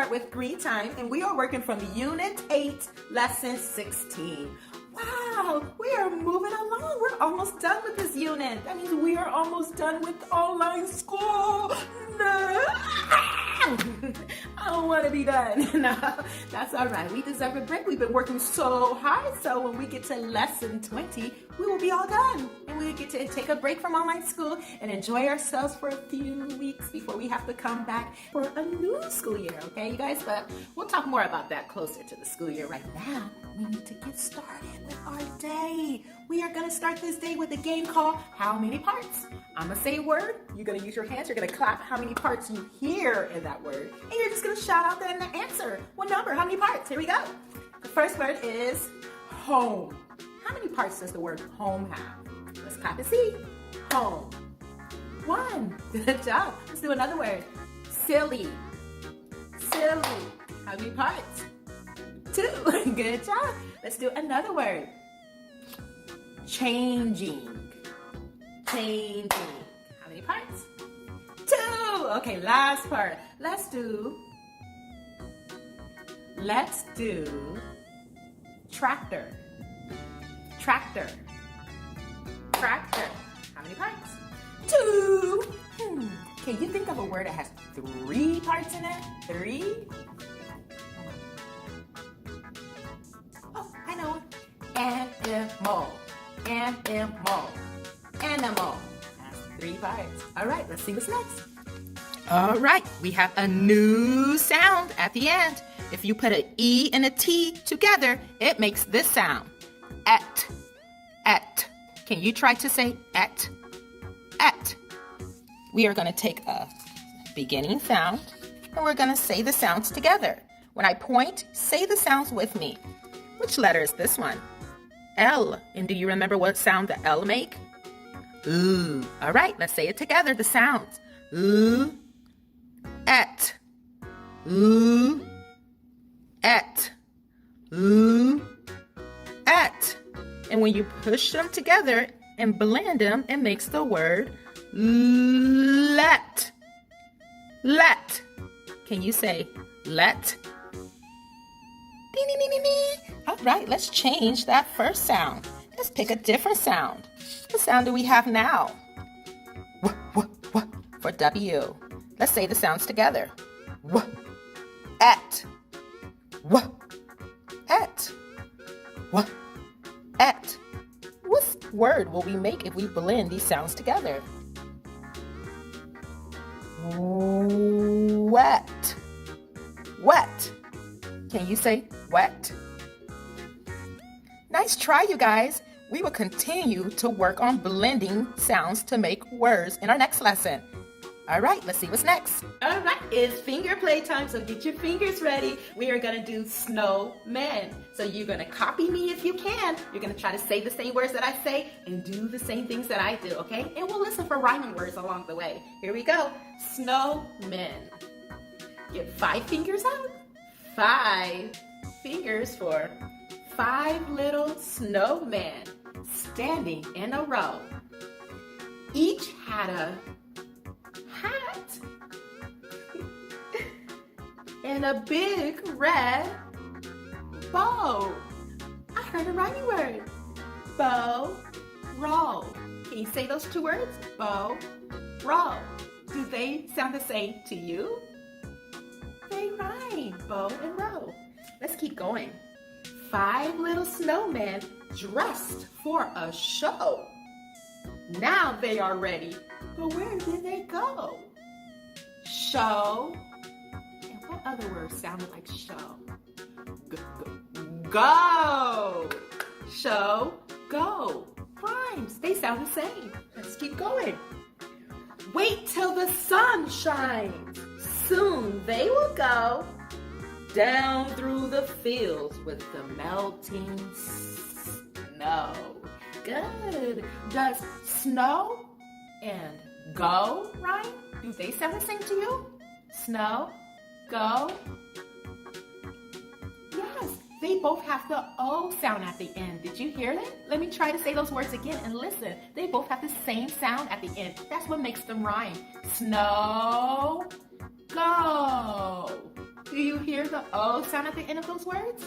start with greet time, and we are working from Unit 8, Lesson 16. Wow, we are moving along. We're almost done with this unit. That means we are almost done with online school. No. I don't want to be done. No, that's all right. We deserve a break. We've been working so hard. So when we get to lesson 20, we will be all done. And we get to take a break from online school and enjoy ourselves for a few weeks before we have to come back for a new school year. Okay, you guys? But we'll talk more about that closer to the school year. Right now, we need to get started with our day. We are going to start this day with a game called How Many Parts? I'm going to say a word. You're going to use your hands. You're going to clap how many parts you hear in that word. And you're just going to shout out the answer. What number? How many parts? Here we go. The first word is home. How many parts does the word home have? Let's clap and see. Home. 1. Good job. Let's do another word. Silly. Silly. How many parts? 2. Good job. Let's do another word. Changing. Changing. How many parts? 2. Okay, last part. Let's do tractor. Tractor. Tractor. How many parts? 2. Can you think of a word that has 3 parts in it? 3? Oh, I know. Animal. Animal. Animal. That's 3 parts. All right, let's see what's next. All right, we have a new sound at the end. If you put an E and a T together, it makes this sound. Et. Et. Can you try to say et? Et. We are going to take a beginning sound and we're going to say the sounds together. When I point, say the sounds with me. Which letter is this one? L. And do you remember what sound the L make? Ooh. All right, let's say it together, the sounds. Ooh. Et. Ooh. Et. Ooh. Et. And when you push them together and blend them, it makes the word let. Let. Can you say let? Ding, ding, ding, ding, ding. All right, let's change that first sound. Let's pick a different sound. What sound do we have now? W for W. Let's say the sounds together. W. Et. W. Et. W. Et. What word will we make if we blend these sounds together? Wet. Wet. Can you say wet? Nice try, you guys. We will continue to work on blending sounds to make words in our next lesson. All right, let's see what's next. All right, it's finger play time, so get your fingers ready. We are going to do snowmen. So you're going to copy me if you can. You're going to try to say the same words that I say and do the same things that I do, okay? And we'll listen for rhyming words along the way. Here we go. Snowmen. Get 5 fingers out. 5 fingers for 5 little snowmen standing in a row. Each had a hat and a big red bow. I heard a rhyming word. Bow, roll. Can you say those 2 words? Bow, roll. Do they sound the same to you? They rhyme, bow and roll. Let's keep going. 5 little snowmen dressed for a show. Now they are ready. But where did they go? Show. And what other word sounded like show? Go. Show, go. Rhymes. They sound the same. Let's keep going. Wait till the sun shines. Soon they will go down through the fields with the melting snow. Good. Does snow and go rhyme? Do they sound the same to you? Snow, go. Yes, they both have the O sound at the end. Did you hear that? Let me try to say those words again and listen. They both have the same sound at the end. That's what makes them rhyme. Snow, go. Do you hear the O sound at the end of those words?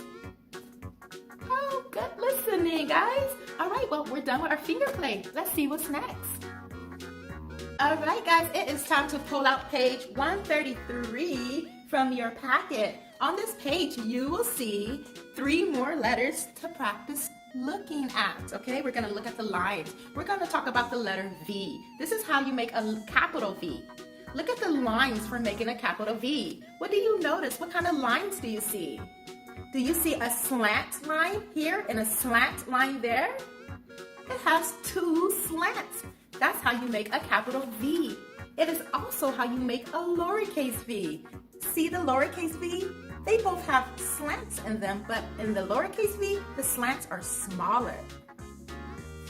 Oh, good listening, guys. All right, well, we're done with our finger play. Let's see what's next. All right, guys, it is time to pull out page 133 from your packet. On this page, you will see 3 more letters to practice looking at, okay? We're gonna look at the lines. We're gonna talk about the letter V. This is how you make a capital V. Look at the lines for making a capital V. What do you notice? What kind of lines do you see? Do you see a slant line here and a slant line there? It has 2 slants. That's how you make a capital V. It is also how you make a lowercase v. See the lowercase v? They both have slants in them, but in the lowercase v, the slants are smaller.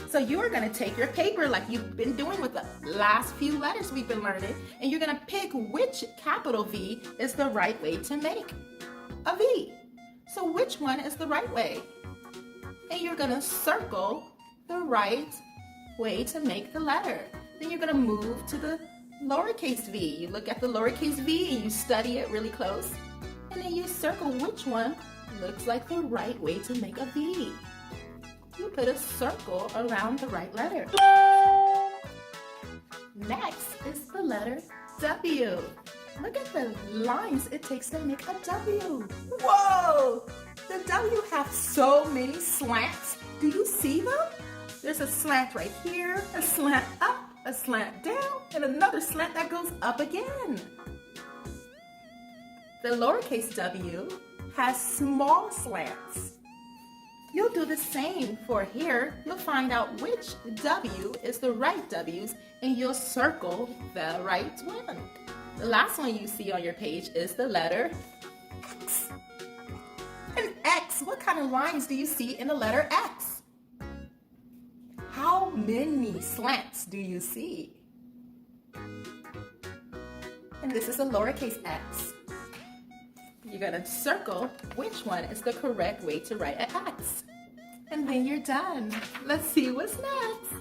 So you are going to take your paper like you've been doing with the last few letters we've been learning, and you're going to pick which capital V is the right way to make a V. So which one is the right way? And you're going to circle the right way to make the letter. Then you're going to move to the lowercase v. You look at the lowercase v and you study it really close. And then you circle which one looks like the right way to make a V. You put a circle around the right letter. Next is the letter W. Look at the lines it takes to make a W. Whoa! The W have so many slants. Do you see them? There's a slant right here, a slant up, a slant down, and another slant that goes up again. The lowercase w has small slants. You'll do the same for here. You'll find out which W is the right W's and you'll circle the right one. The last one you see on your page is the letter X. An X, what kind of lines do you see in the letter X? How many slants do you see? And this is a lowercase x. You're going to circle which one is the correct way to write an X. And then you're done. Let's see what's next.